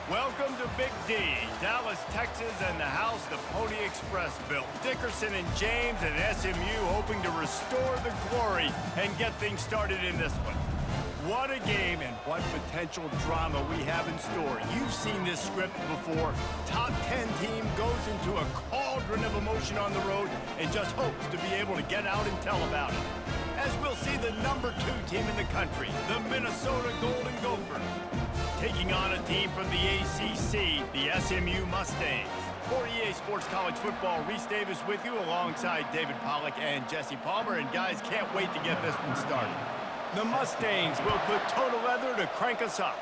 Welcome to Big D, Dallas, Texas, and the house the Pony Express built. Dickerson and James and SMU hoping to restore the glory and get things started in this one. What a game and what potential drama we have in store. You've seen this script before. Top 10 team goes into a cauldron of emotion on the road and just hopes to be able to get out and tell about it. As we'll see the number 2 team in the country, the Minnesota Golden Gophers, taking on a team from the ACC, the SMU Mustangs. For EA Sports College Football, Reese Davis with you alongside David Pollack and Jesse Palmer. And guys, can't wait to get this one started. The Mustangs will put total leather to crank us up.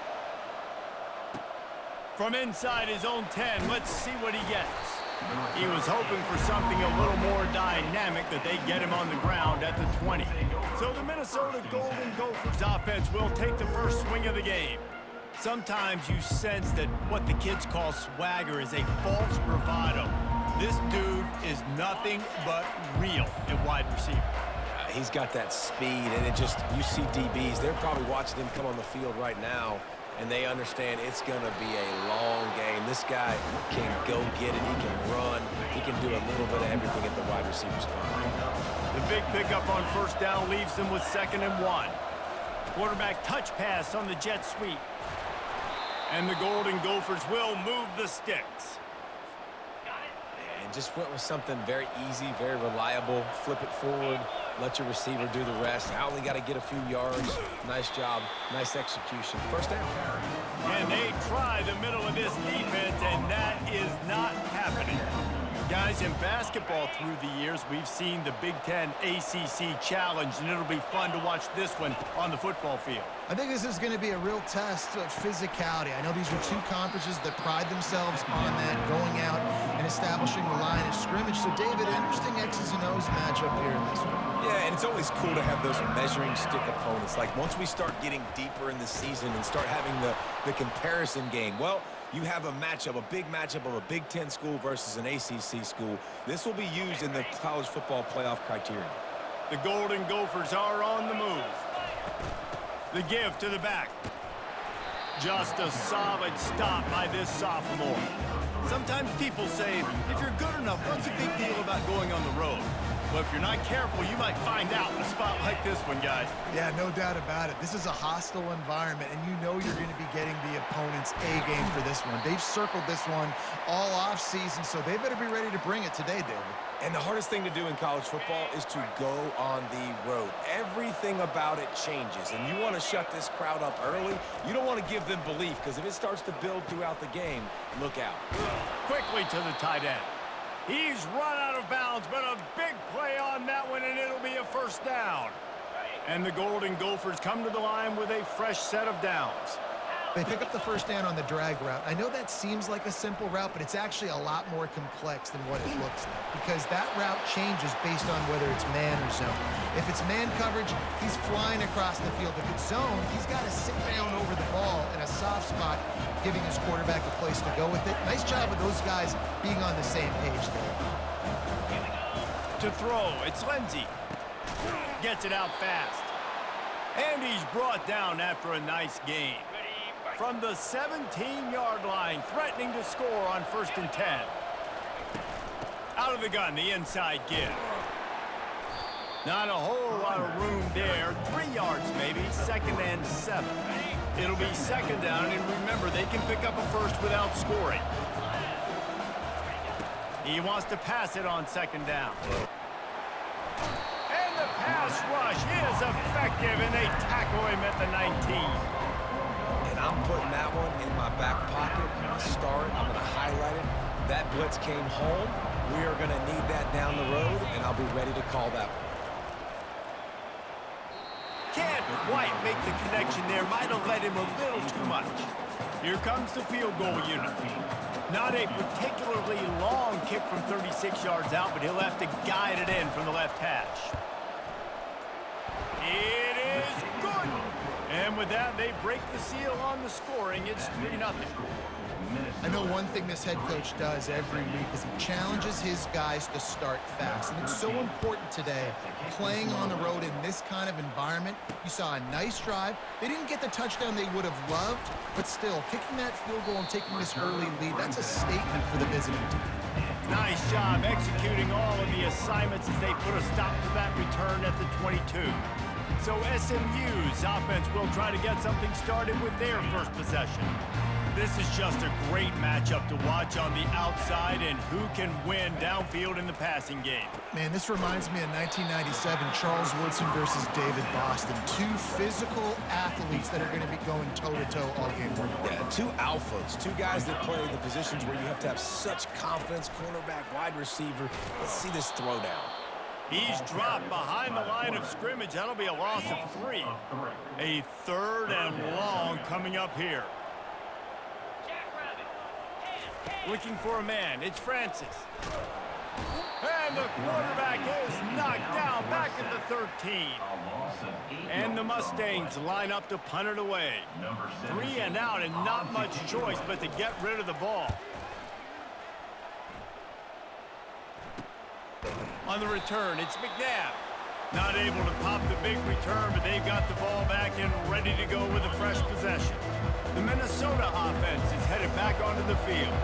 From inside his own 10, let's see what he gets. He was hoping for something a little more dynamic, that they get him on the ground at the 20. So the Minnesota Golden Gophers offense will take the first swing of the game. Sometimes you sense that what the kids call swagger is a false bravado. This dude is nothing but real at wide receiver. He's got that speed, and it just, you see DBs, they're probably watching him come on the field right now, and they understand it's going to be a long game. This guy can go get it, he can run, he can do a little bit of everything at the wide receiver spot. The big pickup on first down leaves them with 2nd and 1. Quarterback touch pass on the jet sweep. And the Golden Gophers will move the sticks. And just went with something very easy, very reliable. Flip it forward, let your receiver do the rest. I only got to get a few yards. Nice job, nice execution. First down. And they try the middle of this defense, and that is not happening. Guys, in basketball through the years, we've seen the Big Ten ACC Challenge, and it'll be fun to watch this one on the football field. I think this is going to be a real test of physicality. I know these are 2 conferences that pride themselves on that, going out and establishing the line of scrimmage. So, David, interesting X's and O's matchup here in this one. Yeah, and it's always cool to have those measuring stick opponents. Like, once we start getting deeper in the season and start having the comparison game, well, you have a matchup, a big matchup of a Big Ten school versus an ACC school. This will be used in the college football playoff criteria. The Golden Gophers are on the move. The give to the back. Just a solid stop by this sophomore. Sometimes people say, if you're good enough, what's a big deal about going on the road? But if you're not careful, you might find out in a spot like this one, guys. Yeah, no doubt about it. This is a hostile environment, and you know you're going to be getting the opponent's A-game for this one. They've circled this one all off-season, so they better be ready to bring it today, David. And the hardest thing to do in college football is to go on the road. Everything about it changes, and you want to shut this crowd up early. You don't want to give them belief, because if it starts to build throughout the game, look out. Quickly to the tight end. He's run out of bounds, but a big play on that one, and it'll be a first down. And the Golden Gophers come to the line with a fresh set of downs. They pick up the first down on the drag route. I know that seems like a simple route, but it's actually a lot more complex than what it looks like, because that route changes based on whether it's man or zone. If it's man coverage, he's flying across the field. If it's zone, he's got to sit down over the ball in a soft spot, giving his quarterback a place to go with it. Nice job of those guys being on the same page there. To throw, it's Lindsey. Gets it out fast. And he's brought down after a nice gain. From the 17-yard line, threatening to score on 1st and 10. Out of the gun, the inside give. Not a whole lot of room there. 3 yards maybe, 2nd and 7. It'll be 2nd down, and remember, they can pick up a first without scoring. He wants to pass it on 2nd down. And the pass rush is effective, and they tackle him at the 19. And I'm putting that one in my back pocket. I'm going to start. I'm going to highlight it. That blitz came home. We are going to need that down the road, and I'll be ready to call that one. Can't quite make the connection there. Might have let him a little too much. Here comes the field goal unit. Not a particularly long kick from 36 yards out, but he'll have to guide it in from the left hash. It is good. And with that, they break the seal on the scoring. It's 3-0. I know one thing this head coach does every week is he challenges his guys to start fast. And it's so important today, playing on the road in this kind of environment. You saw a nice drive. They didn't get the touchdown they would have loved, but still, kicking that field goal and taking this early lead, that's a statement for the visiting team. Nice job executing all of the assignments as they put a stop to that return at the 22. So SMU's offense will try to get something started with their first possession. This is just a great matchup to watch on the outside and who can win downfield in the passing game. Man, this reminds me of 1997, Charles Woodson versus David Boston. Two physical athletes that are going to be going toe-to-toe all game long. Yeah, two alphas, two guys that play the positions where you have to have such confidence, cornerback, wide receiver. Let's see this throwdown. He's dropped behind the line of scrimmage. That'll be a loss of 3. A 3rd and long coming up here. Looking for a man. It's Francis. And the quarterback is knocked down back at the 13. And the Mustangs line up to punt it away. 3 and out and not much choice but to get rid of the ball. On the return, it's McNabb. Not able to pop the big return, but they've got the ball back and ready to go with a fresh possession. The Minnesota offense is headed back onto the field.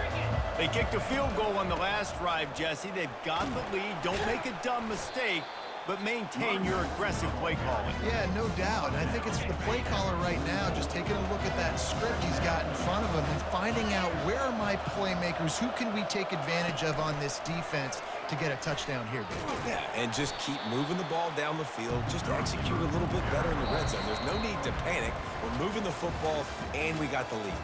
They kicked a field goal on the last drive, Jesse. They've got the lead. Don't make a dumb mistake, but maintain your aggressive play calling. Yeah, no doubt. And I think it's the play caller right now just taking a look at that script he's got in front of him and finding out where are my playmakers, who can we take advantage of on this defense to get a touchdown here, Dave. Yeah, and just keep moving the ball down the field. Just execute a little bit better in the red zone. There's no need to panic. We're moving the football, and we got the lead.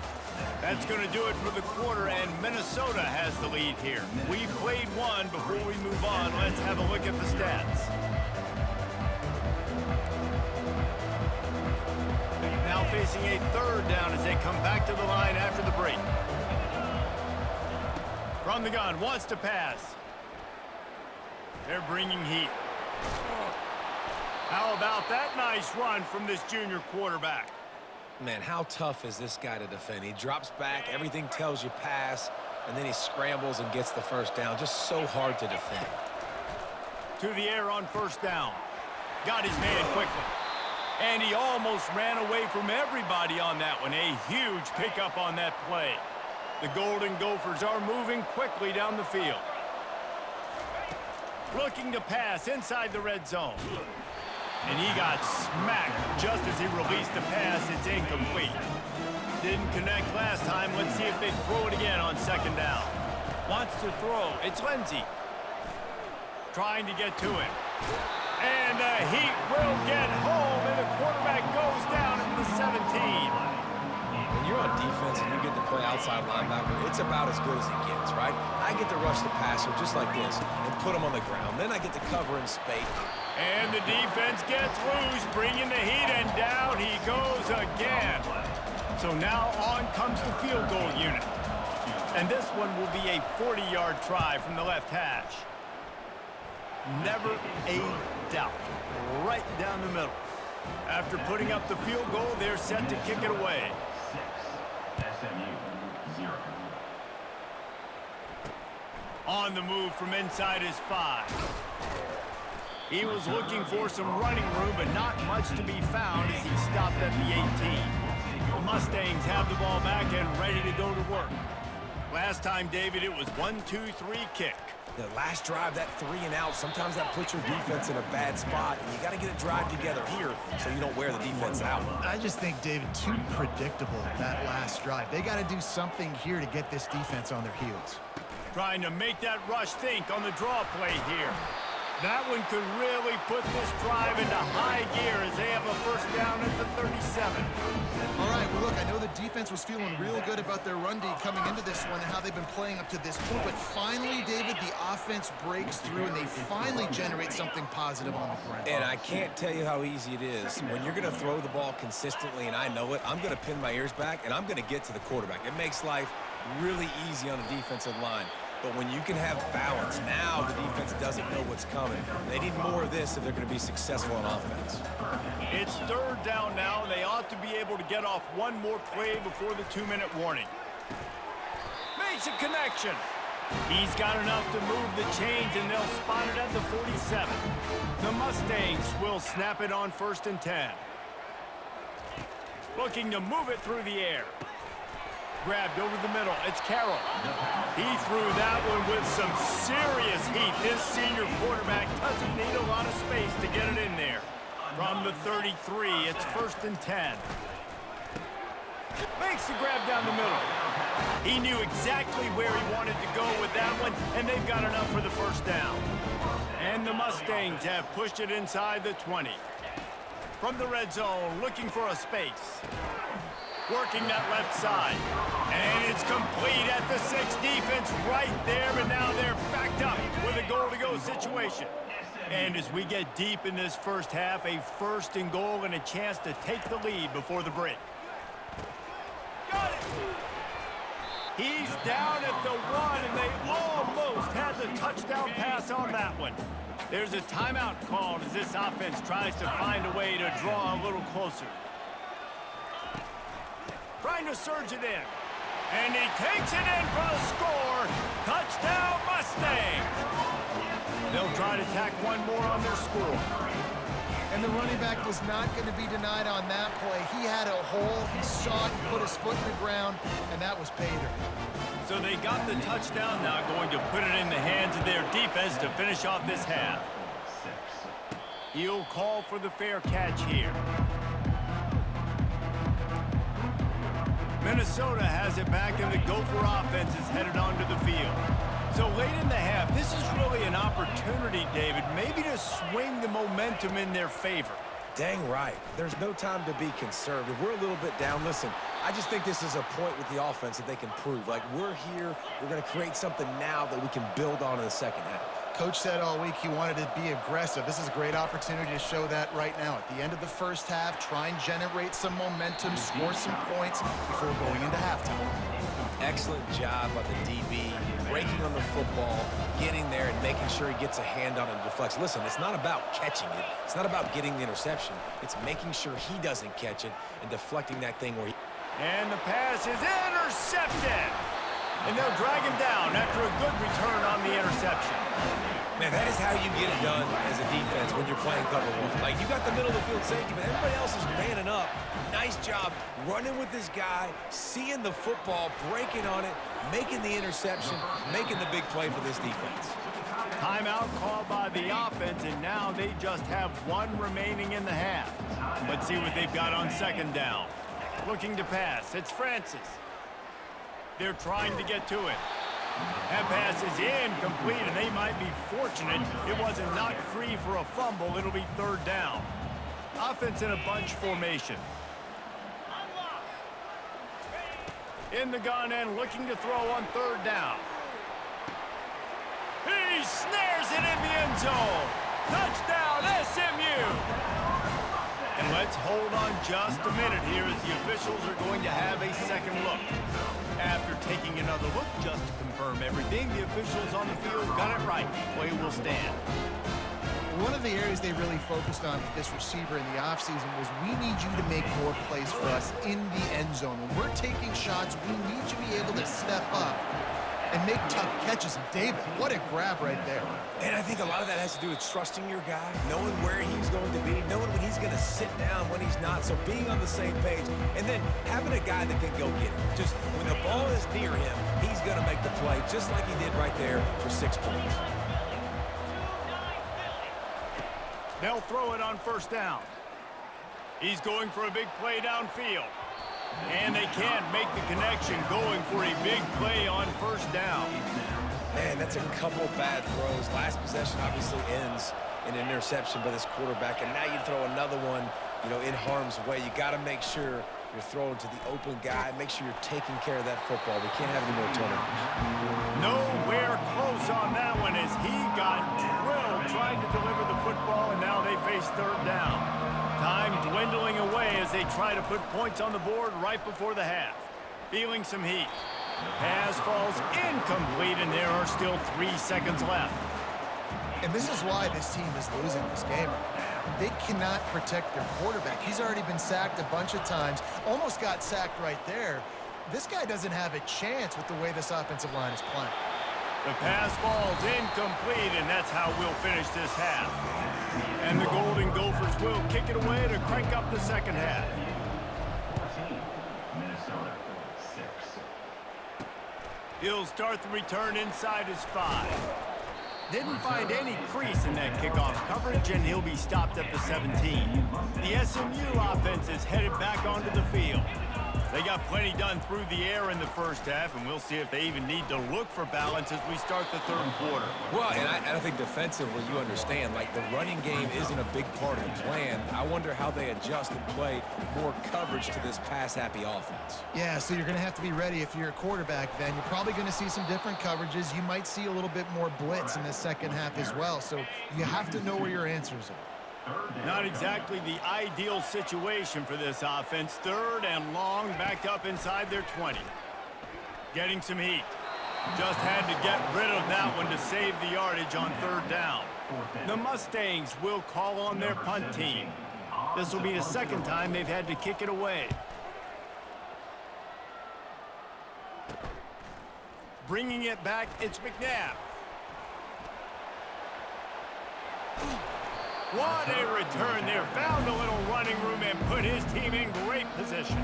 That's going to do it for the quarter, and Minnesota has the lead here. We've played one. Before we move on, let's have a look at the stats. Now facing a 3rd down as they come back to the line after the break. From the gun, wants to pass. They're bringing heat. How about that nice run from this junior quarterback? Man, how tough is this guy to defend? He drops back, everything tells you pass, and then he scrambles and gets the first down. Just so hard to defend. To the air on 1st down. Got his man quickly. And he almost ran away from everybody on that one. A huge pickup on that play. The Golden Gophers are moving quickly down the field. Looking to pass inside the red zone. And he got smacked just as he released the pass. It's incomplete. Didn't connect last time. Let's see if they throw it again on 2nd down. Wants to throw. It's Lindsey. Trying to get to it. And the Heat will get home, and the quarterback goes down at the 17. When you're on defense and you get to play outside linebacker, it's about as good as it gets, right? I get to rush the passer just like this and put him on the ground. Then I get to cover and spade. And the defense gets loose, bringing the Heat, and down he goes again. So now on comes the field goal unit. And this one will be a 40-yard try from the left hash. Never a doubt. Right down the middle. After putting up the field goal, they're set to kick it away. SMU 0. On the move from inside his 5. He was looking for some running room, but not much to be found as he stopped at the 18. The Mustangs have the ball back and ready to go to work. Last time, David, it was 1-2-3 kick. The last drive, that 3 and out, sometimes that puts your defense in a bad spot, and you got to get a drive together here so you don't wear the defense out. I just think, David, too predictable, that last drive. They got to do something here to get this defense on their heels. Trying to make that rush think on the draw play here. That one could really put this drive into high gear as they have a 1st down at the 37. All right, well, look, I know the defense was feeling real good about their run D coming into this one and how they've been playing up to this point, but finally, David, the offense breaks through and they finally generate something positive on the ground. And I can't tell you how easy it is. When you're going to throw the ball consistently, and I know it, I'm going to pin my ears back, and I'm going to get to the quarterback. It makes life really easy on the defensive line. But when you can have balance, now the defense doesn't know what's coming. They need more of this if they're going to be successful on offense. It's third down now, and they ought to be able to get off one more play before the 2-minute warning. Makes a connection. He's got enough to move the chains, and they'll spot it at the 47. The Mustangs will snap it on 1st and 10. Looking to move it through the air. Grabbed over the middle. It's Carroll. He threw that one with some serious heat. This senior quarterback doesn't need a lot of space to get it in there. From the 33, it's 1st and 10. Makes the grab down the middle. He knew exactly where he wanted to go with that one, and they've got enough for the 1st down. And the Mustangs have pushed it inside the 20. From the red zone, looking for a space. Working that left side. And it's complete at the 6. Defense right there, but now they're backed up with a goal-to-go situation. And as we get deep in this first half, a 1st and goal and a chance to take the lead before the break. Got it! He's down at the 1, and they almost had the touchdown pass on that one. There's a timeout called as this offense tries to find a way to draw a little closer. Trying to surge it in. And he takes it in for the score. Touchdown, Mustangs! They'll try to tack one more on their score. And the running back was not going to be denied on that play. He had a hole. He saw it, he put his foot in the ground, and that was pay dirt. So they got the touchdown, now going to put it in the hands of their defense to finish off this half. He'll call for the fair catch here. Minnesota has it back, and the Gopher offense is headed onto the field. So late in the half, this is really an opportunity, David, maybe to swing the momentum in their favor. Dang right. There's no time to be conservative. We're a little bit down. Listen, I just think this is a point with the offense that they can prove. Like, we're here, we're going to create something now that we can build on in the second half. Coach said all week he wanted to be aggressive. This is a great opportunity to show that right now. At the end of the first half, try and generate some momentum, score some points before going into halftime. Excellent job by the DB, breaking on the football, getting there and making sure he gets a hand on it and deflects. Listen, it's not about catching it. It's not about getting the interception. It's making sure he doesn't catch it and deflecting that thing where he... And the pass is intercepted. And they'll drag him down after a good return on the interception. Man, that is how you get it done as a defense when you're playing cover one. Like, you got the middle of the field safety, but everybody else is manning up. Nice job running with this guy, seeing the football, breaking on it, making the interception, making the big play for this defense. Timeout called by the offense, and now they just have one remaining in the half. Let's see what they've got on 2nd down. Looking to pass. It's Francis. They're trying to get to it. That pass is incomplete, and they might be fortunate it wasn't knocked free for a fumble. It'll be 3rd down. Offense in a bunch formation. In the gun and looking to throw on 3rd down. He snares it in the end zone. Touchdown, SMU! And let's hold on just a minute here as the officials are going to have a second look. After taking another look just to confirm everything, the officials on the field got it right. Play will stand. One of the areas they really focused on with this receiver in the offseason was we need you to make more plays for us in the end zone. When we're taking shots, we need you to be able to step up and make tough catches. And David, what a grab right there. And I think a lot of that has to do with trusting your guy, knowing where he's going to be, knowing when he's going to sit down, when he's not. So being on the same page, and then having a guy that can go get it. Just when the ball is near him, he's going to make the play, just like he did right there for 6 points. They'll throw it on 1st down. He's going for a big play downfield. And they can't make the connection, going for a big play on 1st down. Man, that's a couple bad throws. Last possession obviously ends in an interception by this quarterback, and now you throw another one, you know, in harm's way. You got to make sure you're throwing to the open guy. Make sure you're taking care of that football. We can't have any more turnovers. Nowhere close on that one as he got drilled trying to deliver the football, and now they face 3rd down. Time dwindling away as they try to put points on the board right before the half. Feeling some heat. Pass falls incomplete, and there are still 3 seconds left. And this is why this team is losing this game. They cannot protect their quarterback. He's already been sacked a bunch of times, almost got sacked right there. This guy doesn't have a chance with the way this offensive line is playing. The pass falls incomplete, and that's how we'll finish this half. And the Golden Gophers will kick it away to crank up the second half. He'll start the return inside his 5. Didn't find any crease in that kickoff coverage, and he'll be stopped at the 17. The SMU offense is headed back onto the field. They got plenty done through the air in the first half, and we'll see if they even need to look for balance as we start the third quarter. Well, and I think defensively, you understand, like the running game isn't a big part of the plan. I wonder how they adjust and play more coverage to this pass-happy offense. Yeah, so you're going to have to be ready if you're a quarterback then. You're probably going to see some different coverages. You might see a little bit more blitz in the second half as well, so you have to know where your answers are. Not exactly the ideal situation for this offense. Third and long, backed up inside their 20. Getting some heat. Just had to get rid of that one to save the yardage on third down. The Mustangs will call on their punt team. This will be the second time they've had to kick it away. Bringing it back, it's McNabb. What a return there. Found a little running room and put his team in great position.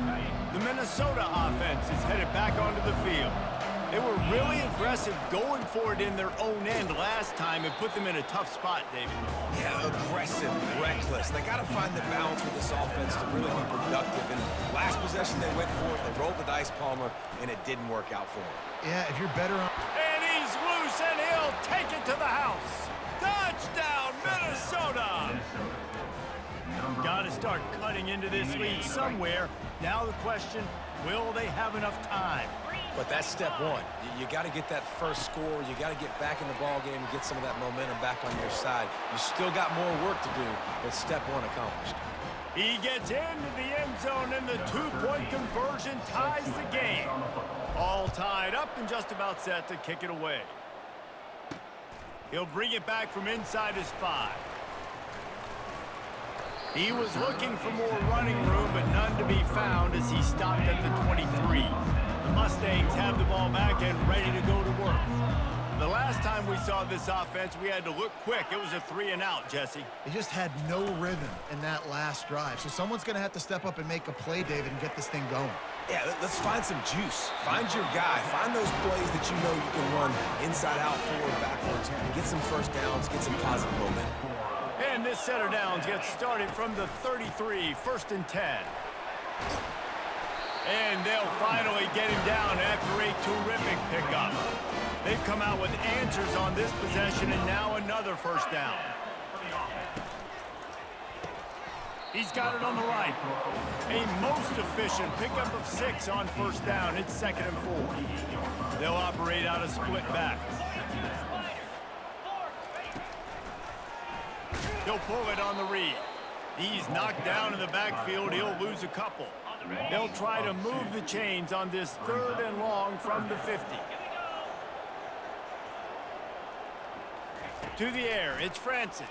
The Minnesota offense is headed back onto the field. They were really aggressive going for it in their own end last time and put them in a tough spot, David. Yeah, aggressive, reckless. They got to find the balance with this offense to really be productive. And last possession they went for it, they rolled the dice, Palmer, and it didn't work out for them. Yeah, if you're better on... And he's loose, and he'll take it to the house. Touchdown, Minnesota! Got to start cutting into this lead somewhere. Now the question, will they have enough time? But that's step one. You got to get that first score. You got to get back in the ball game and get some of that momentum back on your side. You still got more work to do, but step one accomplished. He gets into the end zone, and the two-point conversion ties the game. All tied up and just about set to kick it away. He'll bring it back from inside his 5. He was looking for more running room, but none to be found as he stopped at the 23. The Mustangs have the ball back and ready to go to work. The last time we saw this offense, we had to look quick. It was a 3-and-out, Jesse. They just had no rhythm in that last drive. So someone's going to have to step up and make a play, David, and get this thing going. Yeah, let's find some juice. Find your guy. Find those plays that you know you can run inside out, forward, backwards. Get some first downs, get some positive momentum. And this set of downs gets started from the 33, 1st and 10. And they'll finally get him down after a terrific pickup. They've come out with answers on this possession, and now another first down. He's got it on the right. A most efficient pickup of 6 on first down. It's 2nd and 4. They'll operate out of split backs. He'll pull it on the read. He's knocked down in the backfield. He'll lose a couple. They'll try to move the chains on this 3rd and long from the 50. To the air, it's Francis.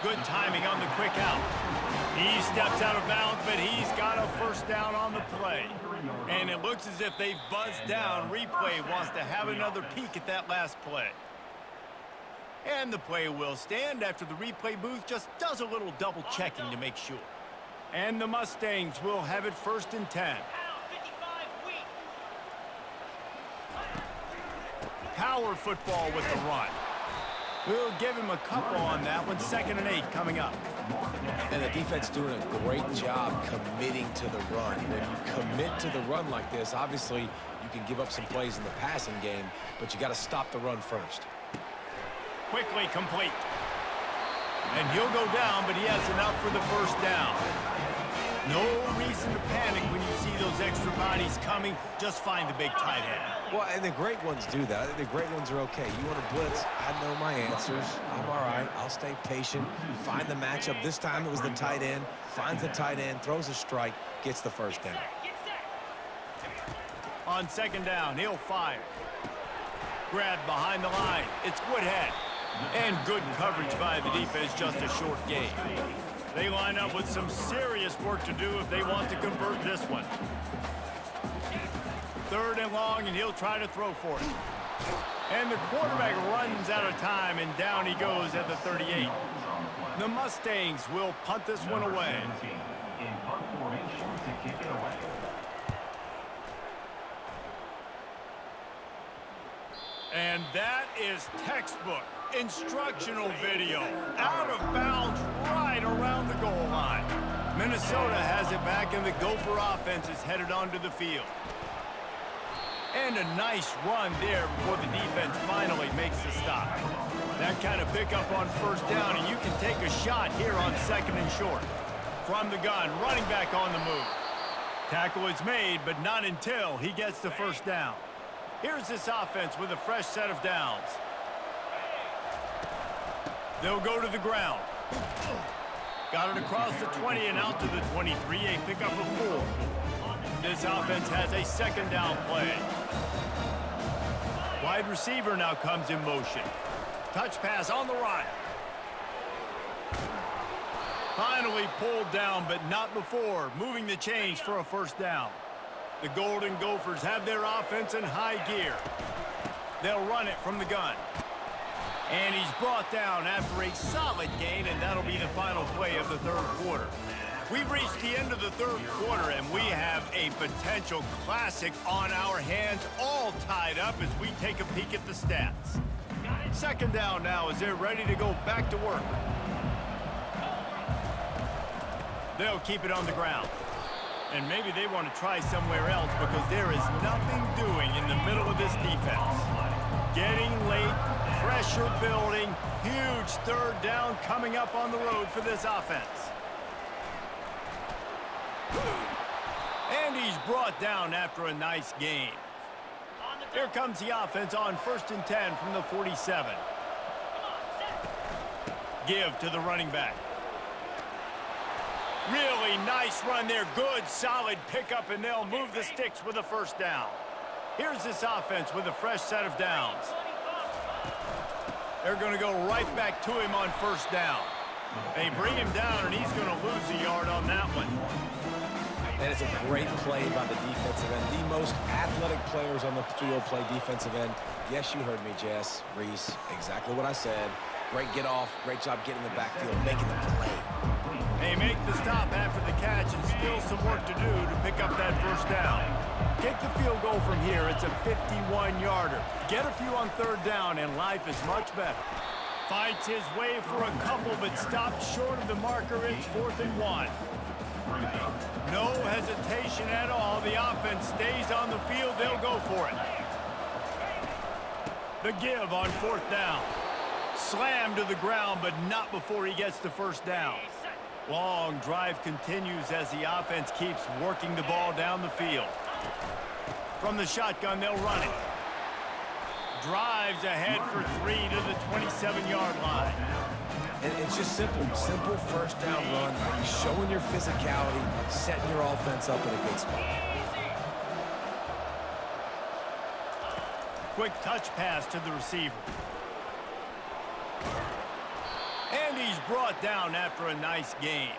Good timing on the quick out. He steps out of bounds, but he's got a first down on the play. And it looks as if they've buzzed down. Replay wants to have another peek at that last play. And the play will stand after the replay booth just does a little double checking to make sure. And the Mustangs will have it 1st and 10. Power football with the run. We'll give him a couple on that one. 2nd and 8 coming up. And the defense doing a great job committing to the run. When you commit to the run like this, obviously you can give up some plays in the passing game, but you got to stop the run first. Quickly complete. And he'll go down, but he has enough for the first down. No reason to panic when you see those extra bodies coming. Just find the big tight end. Well, and the great ones do that. I think the great ones are okay. You want to blitz, I know my answers. I'm all right. I'll stay patient. Find the matchup. This time it was the tight end. Finds the tight end, throws a strike, gets the first down. On second down, he'll fire. Grabbed behind the line. It's Woodhead. And good coverage by the defense, just a short gain. They line up with some serious work to do if they want to convert this one. Third and long, and he'll try to throw for it. And the quarterback runs out of time, and down he goes at the 38. The Mustangs will punt this one away. And that is textbook instructional video. Out of bounds right around the goal line. Minnesota has it back, and the Gopher offense is headed onto the field. And a nice run there before the defense finally makes the stop. That kind of pickup on first down, and you can take a shot here on second and short. From the gun, running back on the move. Tackle is made, but not until he gets the first down. Here's this offense with a fresh set of downs. They'll go to the ground. Got it across the 20 and out to the 23, a pickup of 4. This offense has a second down play. Wide receiver now comes in motion. Touch pass on the right. Finally pulled down, but not before. Moving the chains for a first down. The Golden Gophers have their offense in high gear. They'll run it from the gun. And he's brought down after a solid gain, and that'll be the final play of the third quarter. We've reached the end of the third quarter, and we have a potential classic on our hands, all tied up as we take a peek at the stats. Second down now as they're ready to go back to work. They'll keep it on the ground. And maybe they want to try somewhere else because there is nothing doing in the middle of this defense. Getting late, pressure building, huge third down coming up on the road for this offense. And he's brought down after a nice gain. Here comes the offense on 1st and 10 from the 47. Give to the running back. Really nice run there. Good, solid pickup, and they'll move the sticks with a first down. Here's this offense with a fresh set of downs. They're going to go right back to him on first down. They bring him down, and he's going to lose a yard on that one. And it's a great play by the defensive end. The most athletic players on the field play defensive end. Yes, you heard me, Jess, Reese. Exactly what I said. Great get off. Great job getting in the backfield, making the play. They make the stop after the catch, and still some work to do to pick up that first down. Kick the field goal from here. It's a 51-yarder. Get a few on third down, and life is much better. Fights his way for a couple, but stopped short of the marker. It's 4th and 1. No hesitation at all. The offense stays on the field. They'll go for it. The give on 4th down. Slammed to the ground, but not before he gets the first down. Long drive continues as the offense keeps working the ball down the field. From the shotgun, they'll run it. Drives ahead for 3 to the 27-yard line. And it's just simple first down run, showing your physicality, setting your offense up in a good spot. Quick touch pass to the receiver. And he's brought down after a nice gain.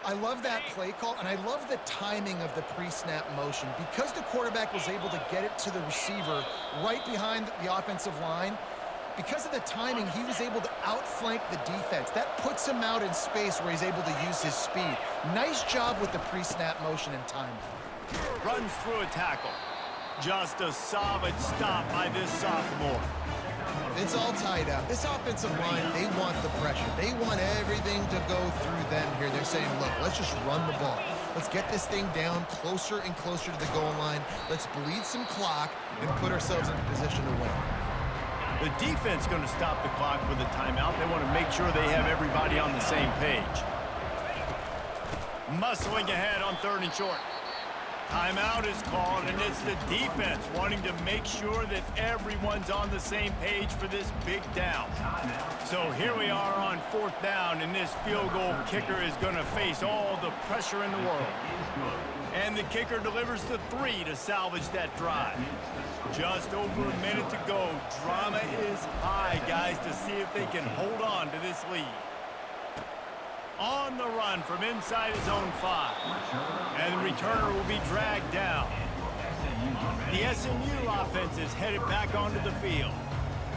I love that play call, and I love the timing of the pre-snap motion. Because the quarterback was able to get it to the receiver right behind the offensive line, because of the timing, he was able to outflank the defense. That puts him out in space where he's able to use his speed. Nice job with the pre-snap motion and timing. Runs through a tackle. Just a solid stop by this sophomore. It's all tied up. This offensive line, they want the pressure. They want everything to go through them here. They're saying, look, let's just run the ball. Let's get this thing down closer and closer to the goal line. Let's bleed some clock and put ourselves into position to win. The defense going to stop the clock with a timeout. They want to make sure they have everybody on the same page. Muscling ahead on 3rd and short. Timeout is called, and it's the defense wanting to make sure that everyone's on the same page for this big down. So here we are on 4th down, and this field goal kicker is going to face all the pressure in the world. And the kicker delivers the 3 to salvage that drive. Just over a minute to go. Drama is high, guys, to see if they can hold on to this lead. On the run from inside his own 5. And the returner will be dragged down. The SMU offense is headed back onto the field.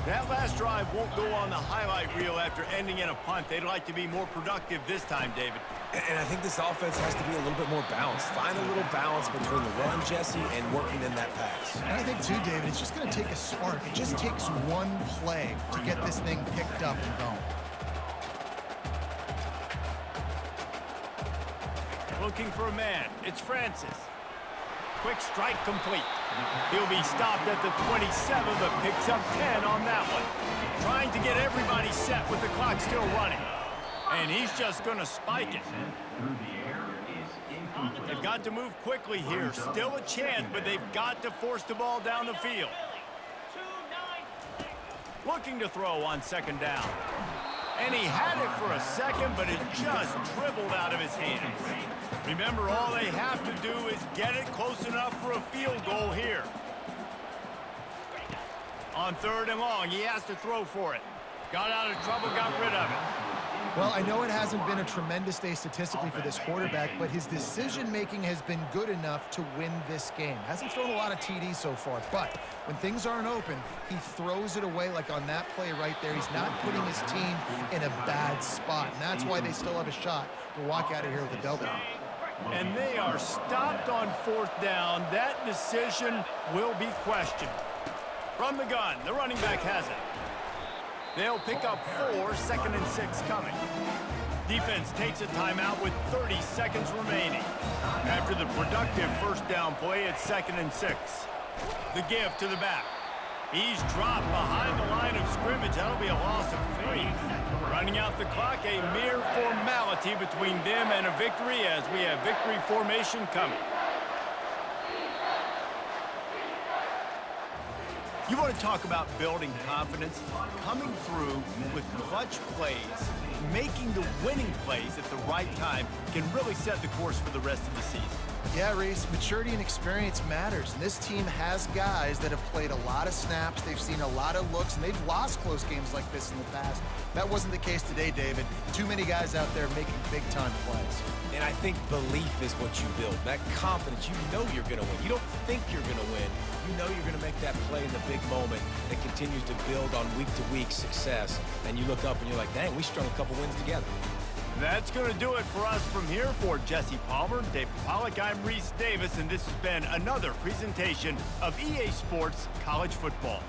That last drive won't go on the highlight reel after ending in a punt. They'd like to be more productive this time, David. And I think this offense has to be a little bit more balanced. Find a little balance between the run, Jesse, and working in that pass. And I think, too, David, it's just going to take a spark. It just takes one play to get this thing picked up and going. Looking for a man. It's Francis. Quick strike complete. He'll be stopped at the 27, but picks up 10 on that one. Trying to get everybody set with the clock still running. And he's just going to spike it. They've got to move quickly here. Still a chance, but they've got to force the ball down the field. Looking to throw on second down. And he had it for a second, but it just dribbled out of his hands. Remember, all they have to do is get it close enough for a field goal here. On 3rd and long, he has to throw for it. Got out of trouble, got rid of it. Well, I know it hasn't been a tremendous day statistically for this quarterback, but his decision-making has been good enough to win this game. Hasn't thrown a lot of TDs so far, but when things aren't open, he throws it away like on that play right there. He's not putting his team in a bad spot, and that's why they still have a shot to walk out of here with a W. And they are stopped on 4th down. That decision will be questioned. From the gun, the running back has it. They'll pick up 4, 2nd and 6 coming. Defense takes a timeout with 30 seconds remaining. After the productive 1st down play, it's 2nd and 6. The give to the back. He's dropped behind the line of scrimmage. That'll be a loss of 3. Running out the clock, a mere formality between them and a victory as we have victory formation coming. You want to talk about building confidence? Coming through with clutch plays, making the winning plays at the right time can really set the course for the rest of the season. Yeah, Reese, maturity and experience matters. And this team has guys that have played a lot of snaps. They've seen a lot of looks, and they've lost close games like this in the past. That wasn't the case today, David. Too many guys out there making big-time plays. And I think belief is what you build. That confidence, you know you're going to win. You don't think you're going to win. You know you're going to make that play in the big moment that continues to build on week-to-week success. And you look up and you're like, dang, we strung a couple wins together. That's going to do it for us from here. For Jesse Palmer, David Pollack, I'm Reese Davis, and this has been another presentation of EA Sports College Football.